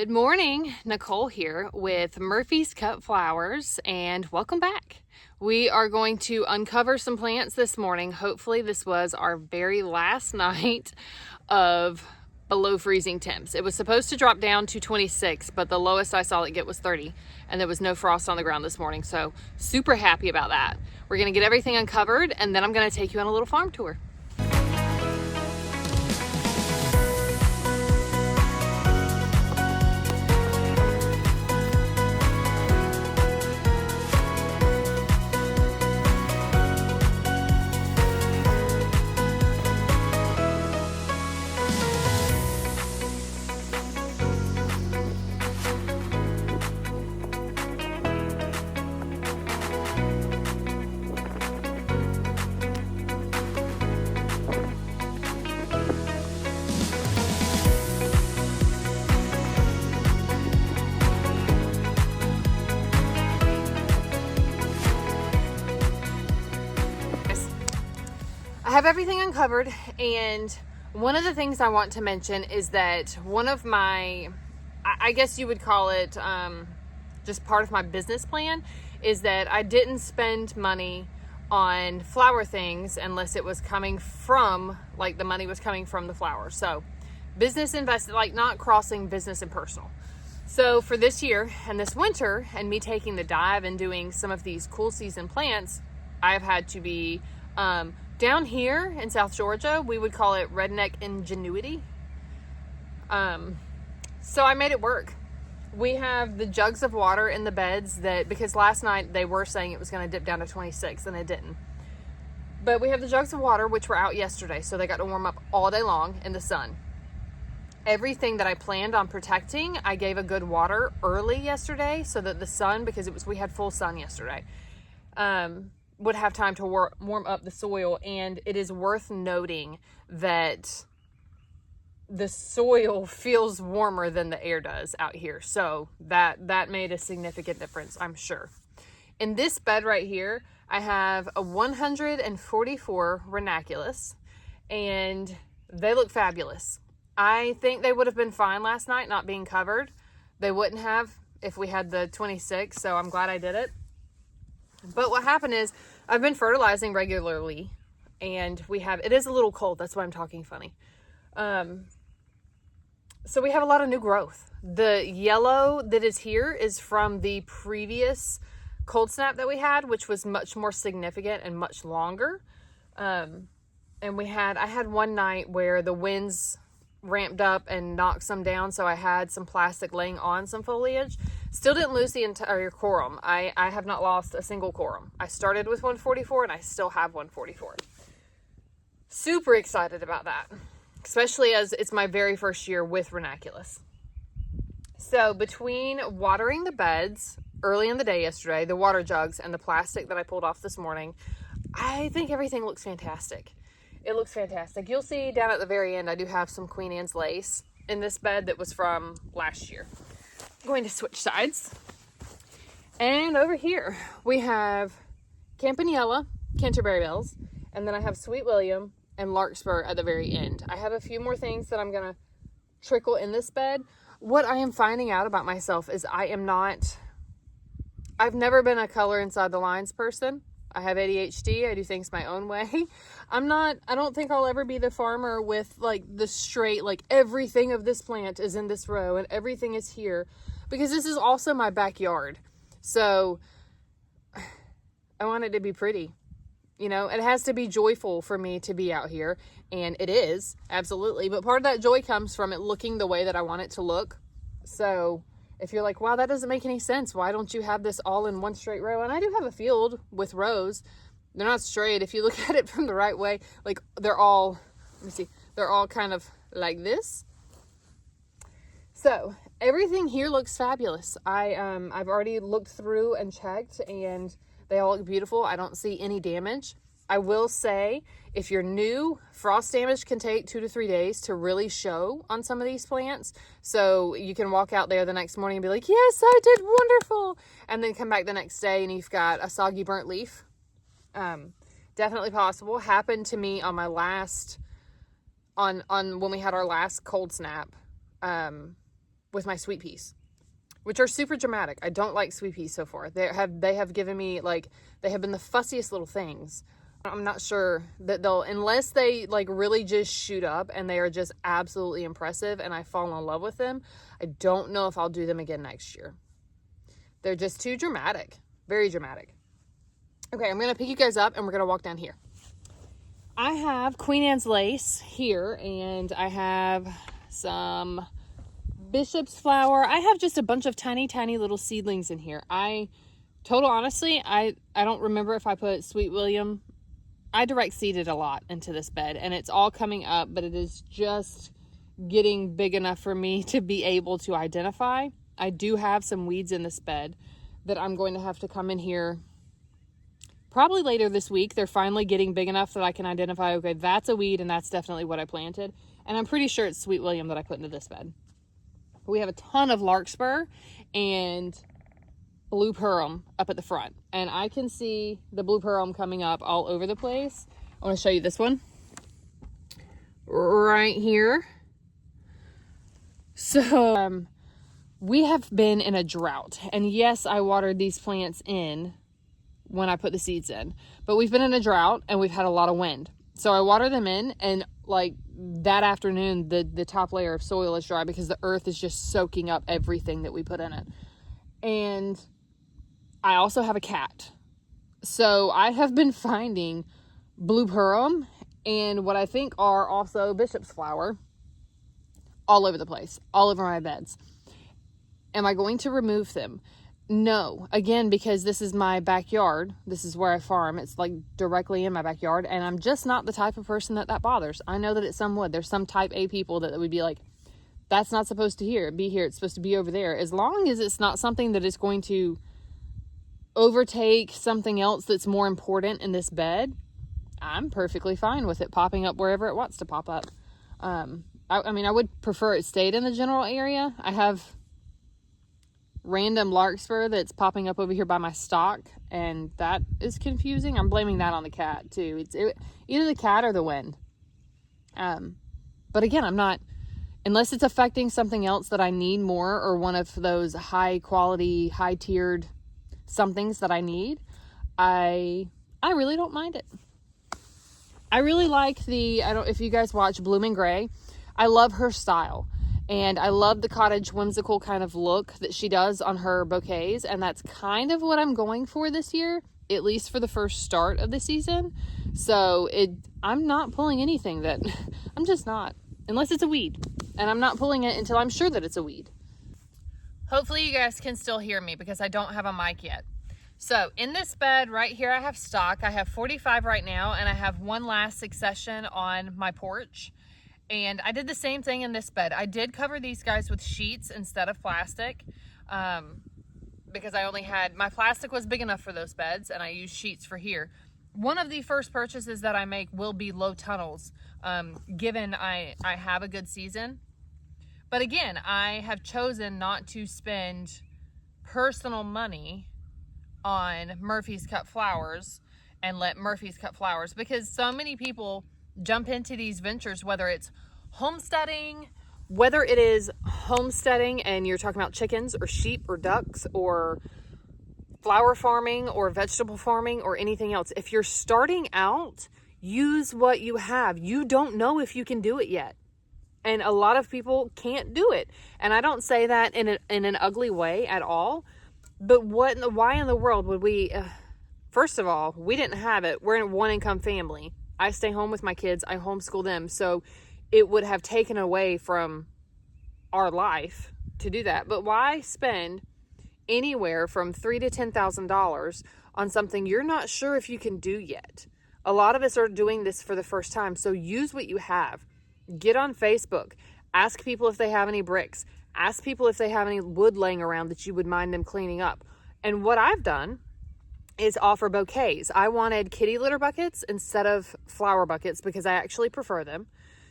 Good morning, Nicole here with Murphy's Cut Flowers, and welcome back. We are going to uncover some plants this morning. Hopefully this was our very last night of below freezing temps. It was supposed to drop down to 26, but the lowest I saw it get was 30, and there was no frost on the ground this morning, so super happy about that. We're gonna get everything uncovered, and then I'm gonna take you on a little farm tour. I have everything uncovered, and one of the things I want to mention is that one of my, I guess you would call it just part of my business plan, is that I didn't spend money on flower things unless it was coming from, like the money was coming from the flowers. So business invested, like not crossing business and personal. So for this year and this winter and me taking the dive and doing some of these cool season plants, I've had to be, down here in South Georgia, we would call it redneck ingenuity. So I made it work. We have the jugs of water in the beds because last night they were saying it was going to dip down to 26 and it didn't. But we have the jugs of water, which were out yesterday, so they got to warm up all day long in the sun. Everything that I planned on protecting, I gave a good water early yesterday so that the sun, because we had full sun yesterday, would have time to warm up the soil. And it is worth noting that the soil feels warmer than the air does out here. So that made a significant difference, I'm sure. In this bed right here, I have a 144 ranunculus, and they look fabulous. I think they would have been fine last night not being covered. They wouldn't have if we had the 26, so I'm glad I did it. But what happened is I've been fertilizing regularly, and it is a little cold. That's why I'm talking funny. So we have a lot of new growth. The yellow that is here is from the previous cold snap that we had, which was much more significant and much longer. And I had one night where the winds ramped up and knocked some down, so I had some plastic laying on some foliage. Still didn't lose the entire corum. I have not lost a single corum. I started with 144 and I still have 144. Super excited about that, especially as it's my very first year with ranunculus. So between watering the beds early in the day yesterday, the water jugs, and the plastic that I pulled off this morning, I think everything looks fantastic. It looks fantastic. You'll see down at the very end, I do have some Queen Anne's lace in this bed that was from last year. I'm going to switch sides. And over here, we have Campanella, Canterbury Bells, and then I have Sweet William and Larkspur at the very end. I have a few more things that I'm going to trickle in this bed. What I am finding out about myself is I've never been a color inside the lines person. I have ADHD. I do things my own way. I don't think I'll ever be the farmer with like the straight, like everything of this plant is in this row and everything is here, because this is also my backyard. So I want it to be pretty. You know, it has to be joyful for me to be out here, and it is, absolutely. But part of that joy comes from it looking the way that I want it to look. So if you're like, wow, that doesn't make any sense, why don't you have this all in one straight row? And I do have a field with rows. They're not straight. If you look at it from the right way, like they're all kind of like this. So everything here looks fabulous. I've already looked through and checked, and they all look beautiful. I don't see any damage. I will say, if you're new, frost damage can take 2 to 3 days to really show on some of these plants. So you can walk out there the next morning and be like, yes, I did wonderful. And then come back the next day and you've got a soggy burnt leaf. Definitely possible. Happened to me on my last, on when we had our last cold snap. with my sweet peas, which are super dramatic. I don't like sweet peas so far. They have given me, like, they have been the fussiest little things. I'm not sure that they'll, unless they like really just shoot up and they are just absolutely impressive and I fall in love with them, I don't know if I'll do them again next year. They're just too dramatic. Very dramatic. Okay, I'm going to pick you guys up and we're going to walk down here. I have Queen Anne's lace here, and I have some bishop's flower. I have just a bunch of tiny, tiny little seedlings in here. Honestly, I don't remember if I put Sweet William. I direct seeded a lot into this bed, and it's all coming up, but it is just getting big enough for me to be able to identify. I do have some weeds in this bed that I'm going to have to come in here probably later this week. They're finally getting big enough that I can identify, okay, that's a weed and that's definitely what I planted. And I'm pretty sure it's Sweet William that I put into this bed. We have a ton of larkspur and blue pearl up at the front, and I can see the blue pearl coming up all over the place. I want to show you this one right here. So we have been in a drought, and yes, I watered these plants in when I put the seeds in, but we've been in a drought and we've had a lot of wind. So I water them in, and like that afternoon the top layer of soil is dry because the earth is just soaking up everything that we put in it. And I also have a cat. So I have been finding blue pearl and what I think are also bishop's flower all over the place, all over my beds. Am I going to remove them? No. Again, because this is my backyard. This is where I farm. It's like directly in my backyard, and I'm just not the type of person that bothers. I know that it's some wood. There's some type A people that would be like, that's not supposed to be here. It's supposed to be over there. As long as it's not something that is going to overtake something else that's more important in this bed, I'm perfectly fine with it popping up wherever it wants to pop up. I mean, I would prefer it stayed in the general area. I have random larkspur that's popping up over here by my stock, and that is confusing. I'm blaming that on the cat too. It's either the cat or the wind. But again, I'm not, unless it's affecting something else that I need more, or one of those high quality, high tiered somethings that I need, I really don't mind it. I really like if you guys watch Blooming Gray, I love her style. And I love the cottage whimsical kind of look that she does on her bouquets. And that's kind of what I'm going for this year, at least for the first start of the season. So I'm not pulling anything that, I'm just not, unless it's a weed. And I'm not pulling it until I'm sure that it's a weed. Hopefully you guys can still hear me because I don't have a mic yet. So in this bed right here, I have stock. I have 45 right now, and I have one last succession on my porch. And I did the same thing in this bed. I did cover these guys with sheets instead of plastic because I only had, my plastic was big enough for those beds, and I used sheets for here. One of the first purchases that I make will be low tunnels, given I have a good season. But again, I have chosen not to spend personal money on Murphy's Cut Flowers and let Murphy's Cut Flowers, because so many people jump into these ventures, whether it's homesteading, and you're talking about chickens or sheep or ducks or flower farming or vegetable farming or anything else. If you're starting out, use what you have. You don't know if you can do it yet. And a lot of people can't do it. And I don't say that in an ugly way at all. But why in the world would we, first of all, we didn't have it. We're in a one-income family. I stay home with my kids. I homeschool them. So it would have taken away from our life to do that. But why spend anywhere from $3,000 to $10,000 on something you're not sure if you can do yet? A lot of us are doing this for the first time. So use what you have. Get on Facebook. Ask people if they have any bricks. Ask people if they have any wood laying around that you would mind them cleaning up. And what I've done is offer bouquets. I wanted kitty litter buckets instead of flower buckets because I actually prefer them.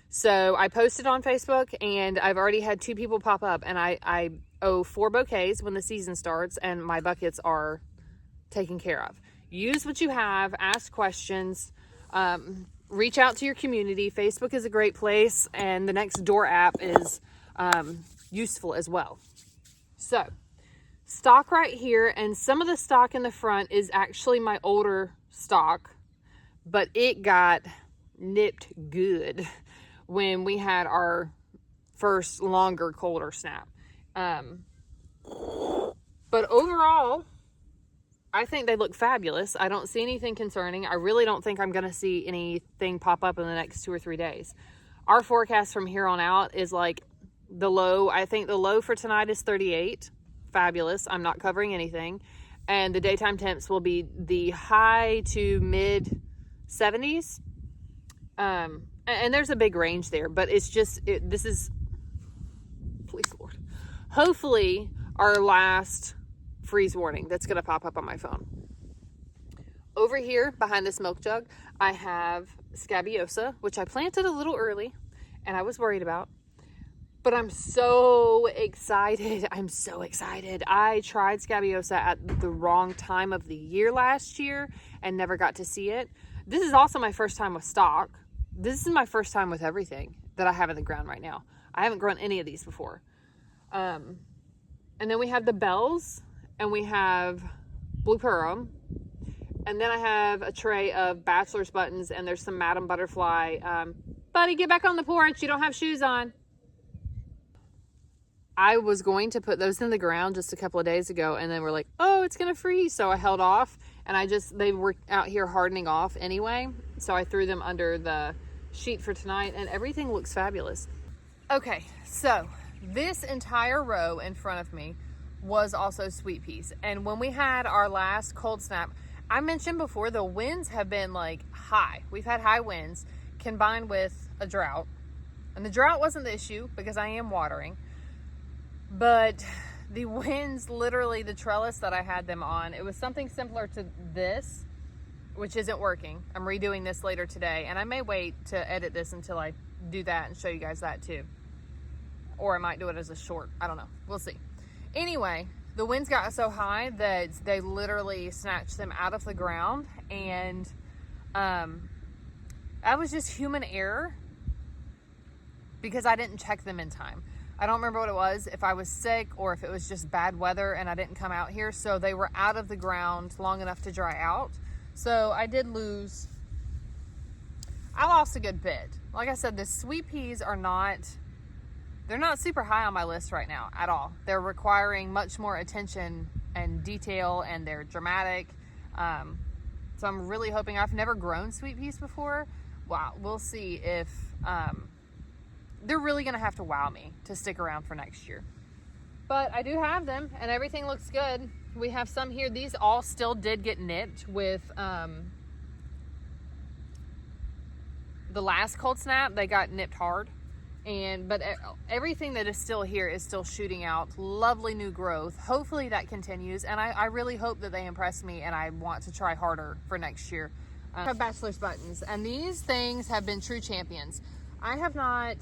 So I posted on Facebook, and I've already had 2 people pop up, and I owe 4 bouquets when the season starts, and my buckets are taken care of. Use what you have. Ask questions. Reach out to your community. Facebook is a great place, and the Nextdoor app is useful as well. So stock right here, and some of the stock in the front is actually my older stock, but it got nipped good when we had our first longer colder snap. But overall, I think they look fabulous. I don't see anything concerning. I really don't think I'm going to see anything pop up in the next 2 or 3 days. Our forecast from here on out is like the low. I think the low for tonight is 38. Fabulous. I'm not covering anything. And the daytime temps will be the high to mid 70s. And there's a big range there, but it's just, this is, please Lord, hopefully our last freeze warning that's going to pop up on my phone. Over here behind this milk jug, I have Scabiosa, which I planted a little early and I was worried about, but I'm so excited. I'm so excited. I tried Scabiosa at the wrong time of the year last year and never got to see it. This is also my first time with stock. This is my first time with everything that I have in the ground right now. I haven't grown any of these before. And then we have the bells, and we have Blue Pearl. And then I have a tray of bachelor's buttons, and there's some Madam Butterfly. Buddy, get back on the porch. You don't have shoes on. I was going to put those in the ground just a couple of days ago, and then we're like, oh, it's going to freeze. So I held off, and they were out here hardening off anyway. So I threw them under the sheet for tonight, and everything looks fabulous. Okay, so this entire row in front of me was also sweet peas. And when we had our last cold snap, I mentioned before, the winds have been like high. We've had high winds combined with a drought. And the drought wasn't the issue because I am watering. But the winds, literally the trellis that I had them on, it was something similar to this, which isn't working. I'm redoing this later today, and I may wait to edit this until I do that and show you guys that too. Or I might do it as a short. I don't know. We'll see. Anyway, the winds got so high that they literally snatched them out of the ground, and that was just human error because I didn't check them in time. I don't remember what it was, if I was sick or if it was just bad weather and I didn't come out here. So they were out of the ground long enough to dry out. So I lost a good bit. Like I said, the sweet peas are they're not super high on my list right now at all. They're requiring much more attention and detail, and they're dramatic. So I'm really hoping, I've never grown sweet peas before. Wow, we'll see if they're really gonna have to wow me to stick around for next year. But I do have them, and everything looks good. We have some here. These all still did get nipped with the last cold snap. They got nipped hard, but everything that is still here is still shooting out lovely new growth. Hopefully that continues, and I really hope that they impress me, and I want to try harder for next year. I have bachelor's buttons, and these things have been true champions. I have not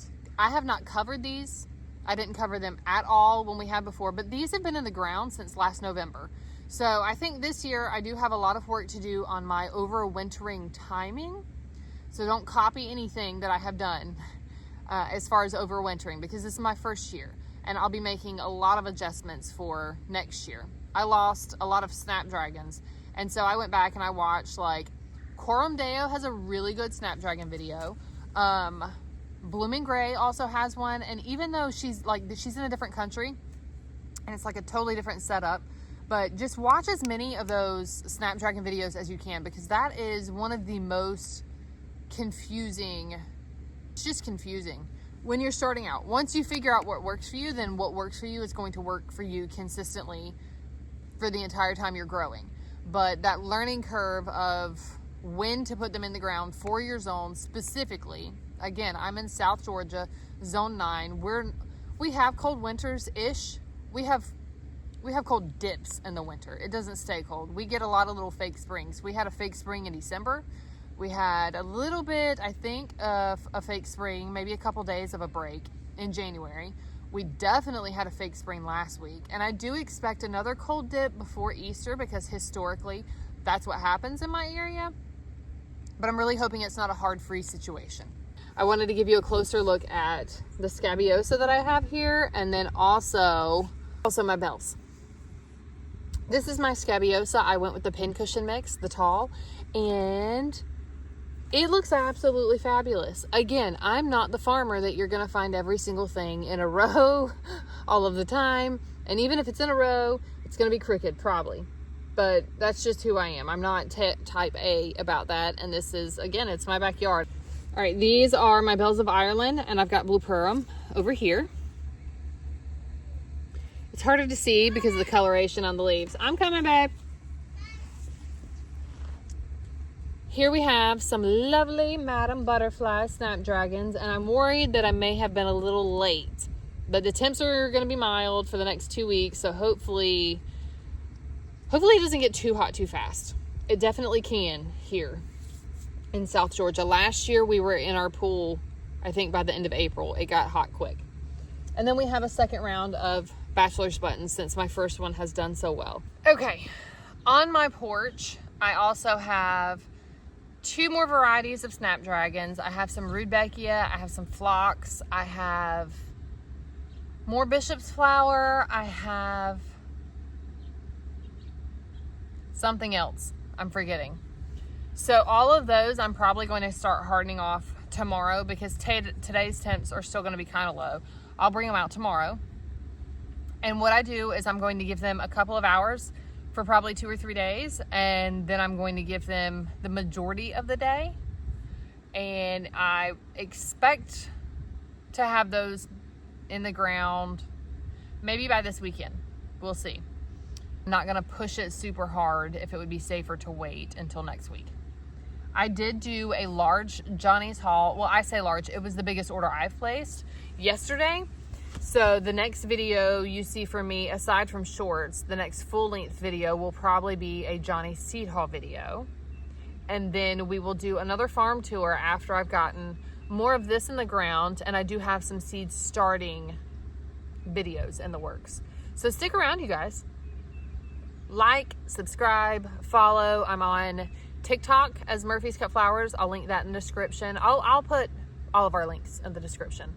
covered these. I didn't cover them at all when we had before, but these have been in the ground since last November. So I think this year I do have a lot of work to do on my overwintering timing. So don't copy anything that I have done as far as overwintering, because this is my first year and I'll be making a lot of adjustments for next year. I lost a lot of snapdragons, and so I went back and I watched, like, Coram Deo has a really good snapdragon video. Blooming Gray also has one, and even though she's in a different country and it's like a totally different setup, but just watch as many of those snapdragon videos as you can, because that is one of the most confusing. It's just confusing when you're starting out. Once you figure out what works for you, then what works for you is going to work for you consistently for the entire time you're growing. But that learning curve of when to put them in the ground for your zone specifically. Again, I'm in South Georgia, zone 9. We have cold winters-ish. We have cold dips in the winter. It doesn't stay cold. We get a lot of little fake springs. We had a fake spring in December. We had a little bit, I think, of a fake spring, maybe a couple days of a break in January. We definitely had a fake spring last week. And I do expect another cold dip before Easter, because historically that's what happens in my area. But I'm really hoping it's not a hard freeze situation. I wanted to give you a closer look at the Scabiosa that I have here, and then also my bells. This is my Scabiosa. I went with the pincushion mix, the tall, and it looks absolutely fabulous. Again, I'm not the farmer that you're going to find every single thing in a row all of the time. And even if it's in a row, it's going to be crooked, probably. But that's just who I am. I'm not type A about that. And this is, again, it's my backyard. All right, these are my bells of Ireland, and I've got Blue Purim over here. It's harder to see because of the coloration on the leaves. I'm coming, babe. Here we have some lovely Madam Butterfly snapdragons, and I'm worried that I may have been a little late. But the temps are going to be mild for the next 2 weeks, so hopefully it doesn't get too hot too fast. It definitely can here in South Georgia. Last year we were in our pool, I think by the end of April. It got hot quick. And then we have a second round of bachelor's buttons since my first one has done so well. Okay, on my porch, I also have 2 more varieties of snapdragons. I have some Rudbeckia, I have some phlox, I have more bishop's flower, I have something else I'm forgetting. So all of those I'm probably going to start hardening off tomorrow because today's temps are still going to be kind of low. I'll bring them out tomorrow. And what I do is I'm going to give them a couple of hours for probably 2 or 3 days, and then I'm going to give them the majority of the day, and I expect to have those in the ground maybe by this weekend. We'll see. I'm not gonna push it super hard if it would be safer to wait until next week. I did do a large Johnny's haul. Well, I say large, it was the biggest order I've placed yesterday. So the next video you see from me, aside from shorts, the next full-length video will probably be a Johnny seed haul video. And then we will do another farm tour after I've gotten more of this in the ground, and I do have some seed starting videos in the works. So stick around, you guys. Like, subscribe, follow. I'm on TikTok as Murphy's Cut Flowers. I'll link that in the description. I'll put all of our links in the description.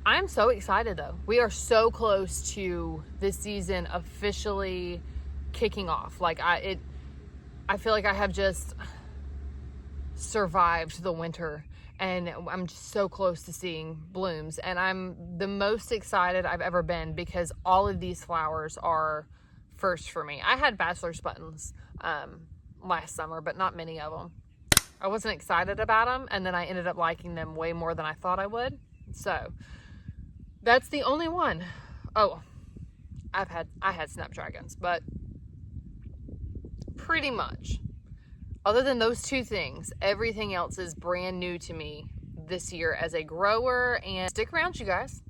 I'm so excited though. We are so close to this season officially kicking off. Like I feel like I have just survived the winter, and I'm just so close to seeing blooms, and I'm the most excited I've ever been because all of these flowers are first for me. I had bachelor's buttons last summer, but not many of them. I wasn't excited about them, and then I ended up liking them way more than I thought I would. So that's the only one. Oh, I had snapdragons, but pretty much, other than those 2 things, everything else is brand new to me this year as a grower. And stick around, you guys.